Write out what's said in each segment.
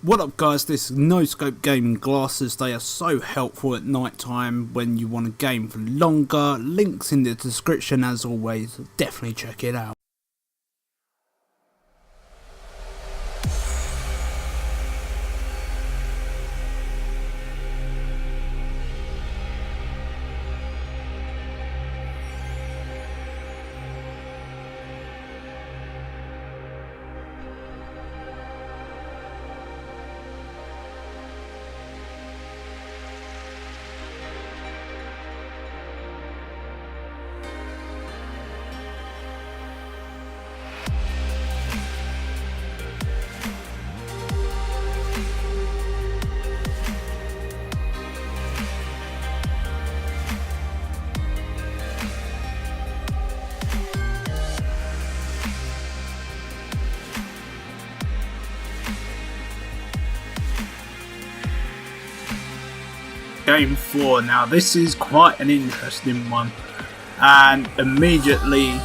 What up guys, this is No Scope Gaming Glasses. They are so helpful at night time when you want a game for longer. Links in the description as always, definitely check it out. Game 4. Now this is quite an interesting one, and immediately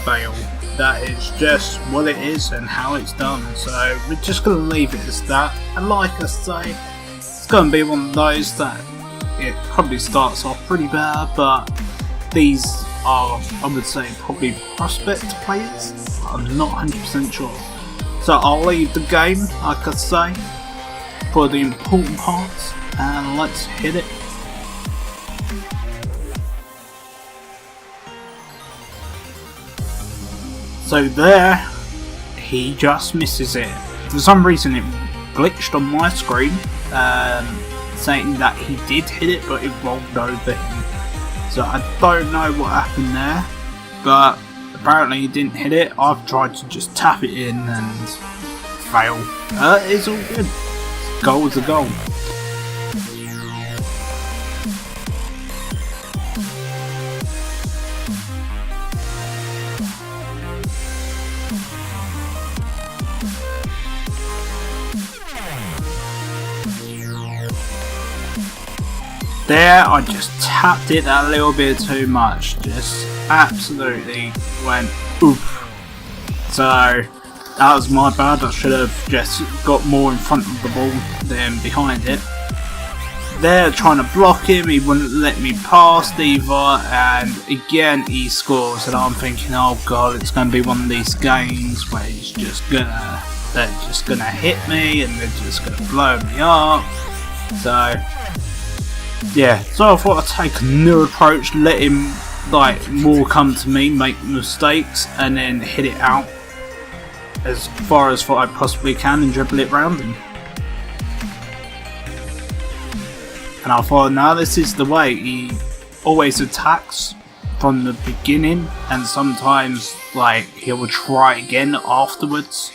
fail. That is just what it is and how it's done, so we're just going to leave it as that. And like I say, it's going to be one of those that it probably starts off pretty bad, but these are, I would say, probably prospect players. I'm not 100% sure, so I'll leave the game, like I say, for the important parts, and let's hit it. So there, he just misses it. For some reason it glitched on my screen, saying that he did hit it, but it rolled over him. So I don't know what happened there, but apparently he didn't hit it. I've tried to just tap it in and fail. It's all good. Goal is a goal. There, I just tapped it that little bit too much. Just absolutely went oof. So that was my bad. I should have just got more in front of the ball than behind it. There, trying to block him, he wouldn't let me pass either, and again he scores, and I'm thinking, oh god, it's going to be one of these games where they're just gonna hit me and they're just gonna blow me up. So yeah, so I thought I'd take a new approach, let him more come to me, make mistakes, and then hit it out as far as what I possibly can and dribble it round him. And I thought, no, this is the way. He always attacks from the beginning, and sometimes he will try again afterwards.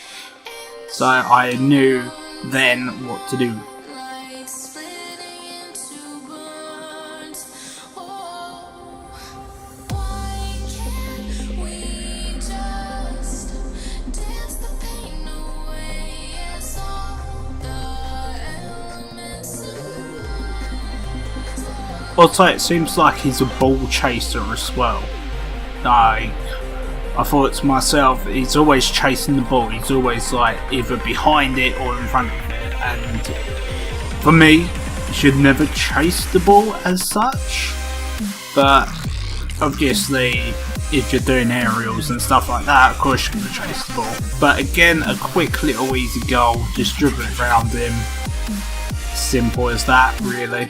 So I knew then what to do. Also, it seems like he's a ball chaser as well. I thought to myself, he's always chasing the ball. He's always either behind it or in front of it. And for me, you should never chase the ball as such. But obviously, if you're doing aerials and stuff like that, of course you're going to chase the ball. But again, a quick little easy goal, just dribble it around him. Simple as that, really.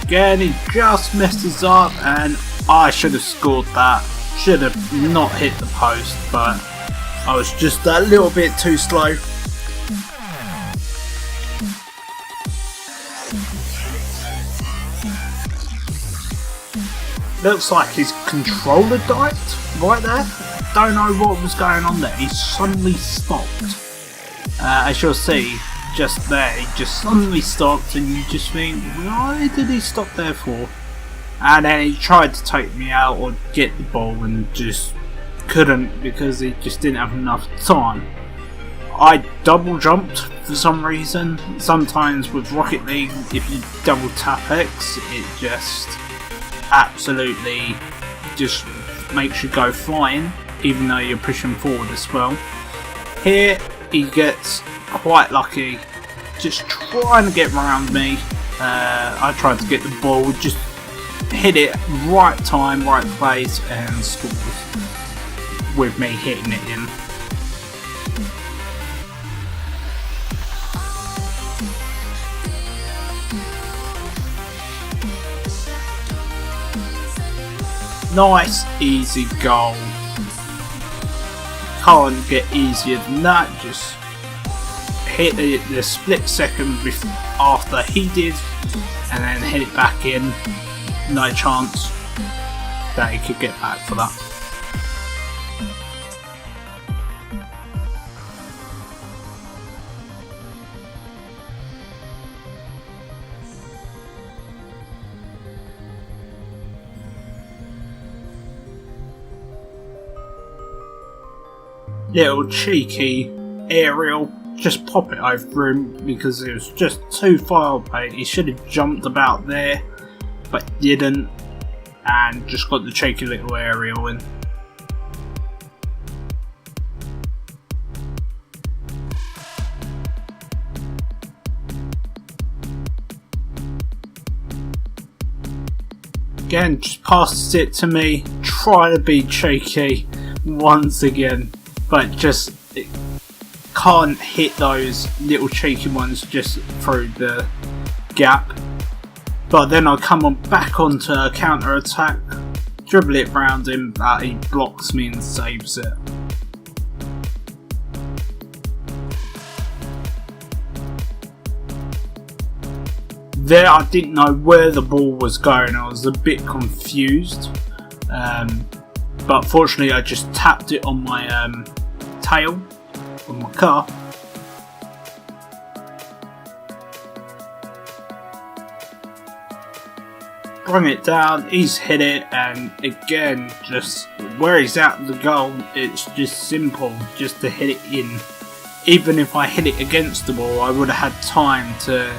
Again, he just messes up, and I should have scored that. Should have not hit the post, but I was just a little bit too slow. Looks like his controller died right there. Don't know what was going on there. He suddenly stopped. As you'll see, just there, he just suddenly stopped, and you just think, why did he stop there for? And then he tried to take me out or get the ball and just couldn't, because he just didn't have enough time. I double jumped for some reason. Sometimes with Rocket League, if you double tap X, it just absolutely just makes you go flying, even though you're pushing forward as well. Here, he gets quite lucky, just trying to get around me. I tried to get the ball, just hit it right time, right place, and scores with me hitting it in. Nice, easy goal. Can't get easier than that. Just hit the split second after he did, and then hit it back in. No chance that he could get back for that. Little cheeky aerial, just pop it over him because it was just too far away. He should have jumped about there, but didn't, and just got the cheeky little aerial in. Again, just passes it to me, try to be cheeky once again, but just can't hit those little cheeky ones just through the gap. But then I come on back onto a counter attack, dribble it round him, but he blocks me and saves it. There I didn't know where the ball was going, I was a bit confused. But fortunately I just tapped it on my tail of my car. Bring it down, he's hit it, and again, just where he's at the goal, it's just simple, just to hit it in. Even if I hit it against the wall, I would have had time to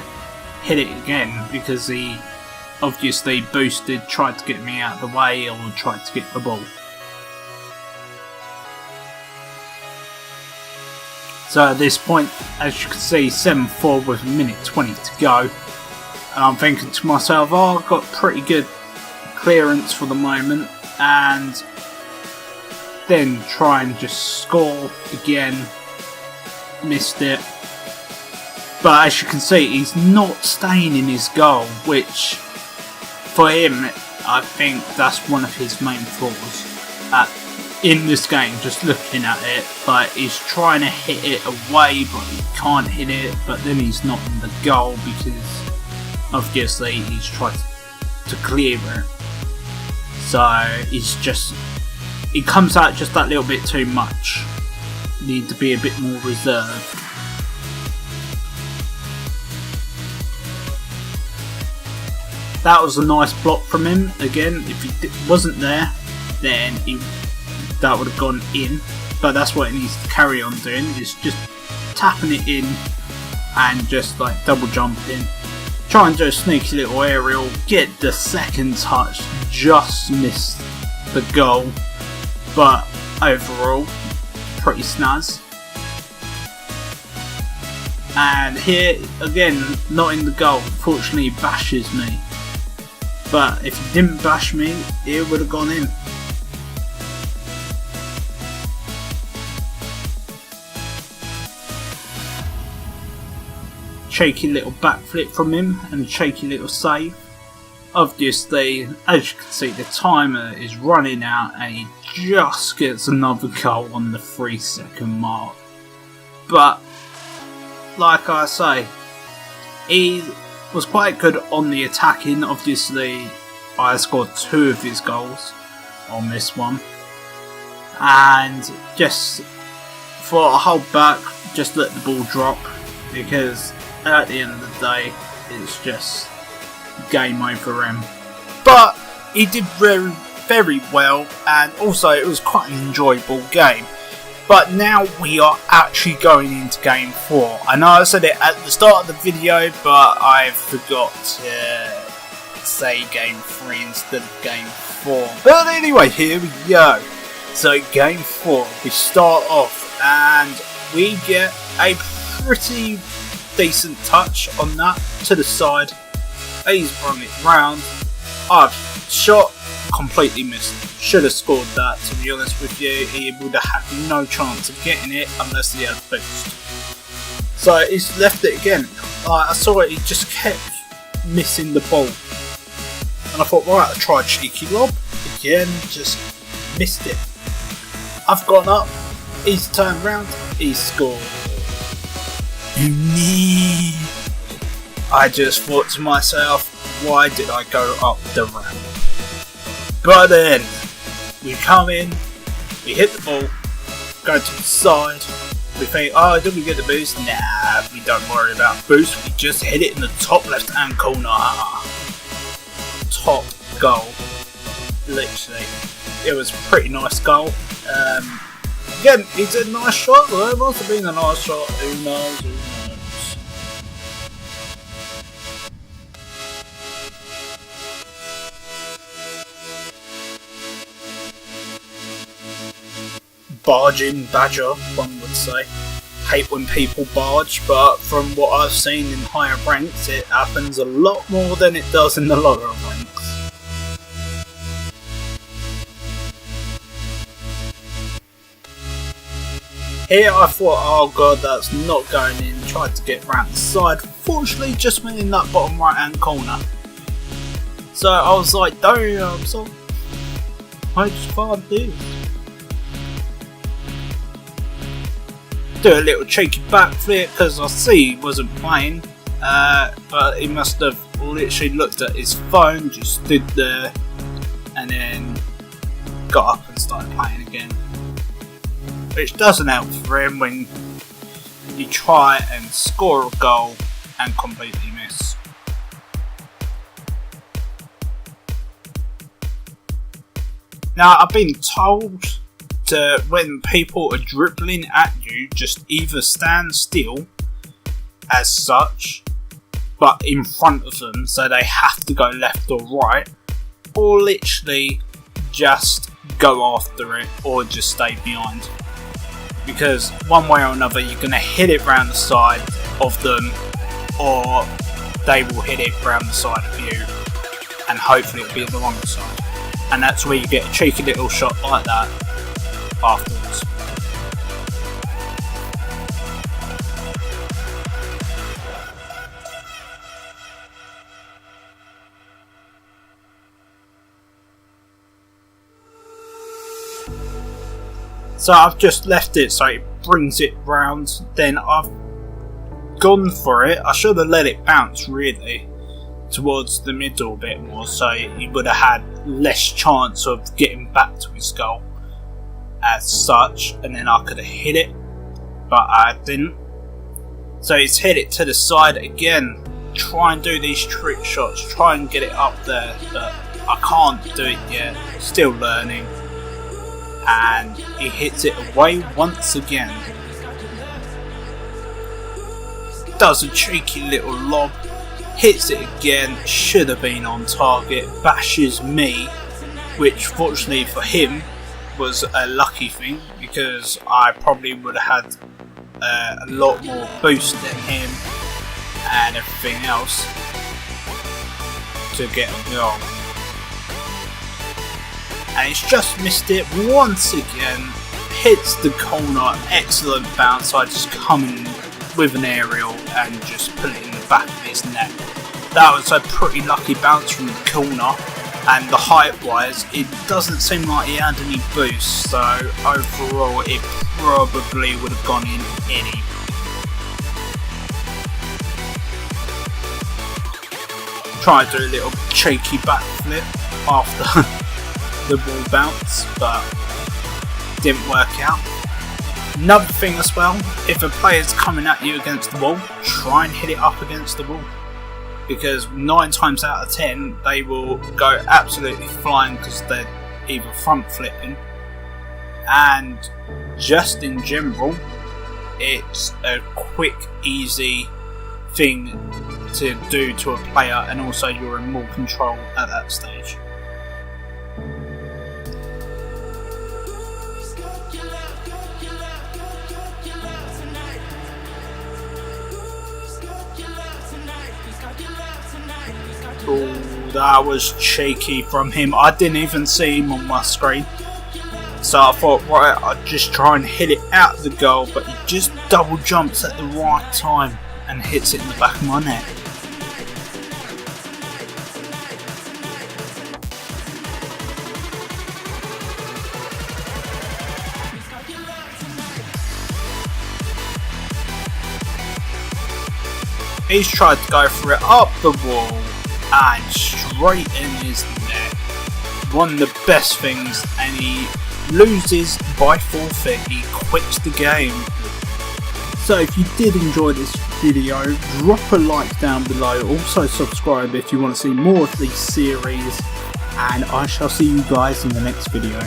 hit it again, because he obviously boosted, tried to get me out of the way, or tried to get the ball. So at this point, as you can see, 7-4 with 1:20 to go. And I'm thinking to myself, oh, I've got pretty good clearance for the moment, and then try and just score again. Missed it. But as you can see, he's not staying in his goal, which for him, I think that's one of his main flaws in this game, just looking at it. Like, he's trying to hit it away, but he can't hit it, but then he's not in the goal because obviously he's tried to clear it. So he comes out just that little bit too much. Need to be a bit more reserved. That was a nice block from him. Again, if he wasn't there, then that would have gone in. But that's what he needs to carry on doing, is just tapping it in and just like double jumping. Try and do a sneaky little aerial, get the second touch, just missed the goal. But overall, pretty snaz. And here, again, not in the goal. Fortunately, he bashes me. But if he didn't bash me, it would have gone in. Shaky little backflip from him and a shaky little save. Obviously, as you can see, the timer is running out and he just gets another goal on the 3-second mark. But, like I say, he was quite good on the attacking. Obviously, I scored 2 of his goals on this one. And just for a hold back, just let the ball drop, because at the end of the day, it's just game over for him. But he did very, very well, and also it was quite an enjoyable game. But now we are actually going into game 4. I know I said it at the start of the video, but I forgot to say game 3 instead of game 4. But anyway, here we go. So game 4, we start off and we get a pretty decent touch on that to the side. He's run it round. I've shot, completely missed. Should have scored that, to be honest with you. He would have had no chance of getting it unless he had a boost. So he's left it again. I saw it, he just kept missing the ball. And I thought, right, I'll try a cheeky lob. Again, just missed it. I've gone up, he's turned round, he's scored. I just thought to myself, why did I go up the ramp? But then, we come in, we hit the ball, go to the side, we think, oh, did we get the boost? Nah, we don't worry about boost, we just hit it in the top left hand corner. Top goal, literally. It was a pretty nice goal. Again, it's a nice shot, though. It must have been a nice shot, who knows. Barging badger, one would say. Hate when people barge, but from what I've seen in higher ranks, it happens a lot more than it does in the lower ranks. Here I thought, oh god, that's not going in, tried to get round the side, fortunately just went in that bottom right hand corner. So I was like, damn, so I just can't do this. Do a little cheeky backflip because I see he wasn't playing, but he must have literally looked at his phone, just stood there, and then got up and started playing again. Which doesn't help for him when you try and score a goal and completely miss. Now, I've been told to, when people are dribbling at you, just either stand still as such, but in front of them, so they have to go left or right, or literally just go after it or just stay behind. Because one way or another you're going to hit it round the side of them, or they will hit it round the side of you, and hopefully it'll be the wrong side. And that's where you get a cheeky little shot like that afterwards. So I've just left it so it brings it round, then I've gone for it. I should have let it bounce really towards the middle a bit more, so he would have had less chance of getting back to his goal as such, and then I could have hit it, but I didn't. So he's hit it to the side again, try and do these trick shots, try and get it up there, but I can't do it yet, still learning. And he hits it away once again. Does a cheeky little lob, hits it again, should have been on target, bashes me, which fortunately for him was a lucky thing, because I probably would have had a lot more boost than him and everything else to get a goal. And he's just missed it once again, hits the corner, excellent bounce. I just come in with an aerial and just put it in the back of his net. That was a pretty lucky bounce from the corner, and the height wise it doesn't seem like he had any boost, so overall it probably would have gone in anyway. Try to do a little cheeky backflip after the ball bounce, but didn't work out. Another thing as well, if a player's coming at you against the wall, try and hit it up against the wall, because 9 times out of 10 they will go absolutely flying because they're either front flipping, and just in general, it's a quick, easy thing to do to a player, and also you're in more control at that stage. Oh, that was cheeky from him. I didn't even see him on my screen. So I thought, right, I'd just try and hit it out of the goal, but he just double jumps at the right time and hits it in the back of my net. He's tried to go for it up the wall and straight in his net. One of the best things, and he loses by forfeit. He quits the game. So if you did enjoy this video, drop a like down below. Also subscribe if you want to see more of these series, and I shall see you guys in the next video.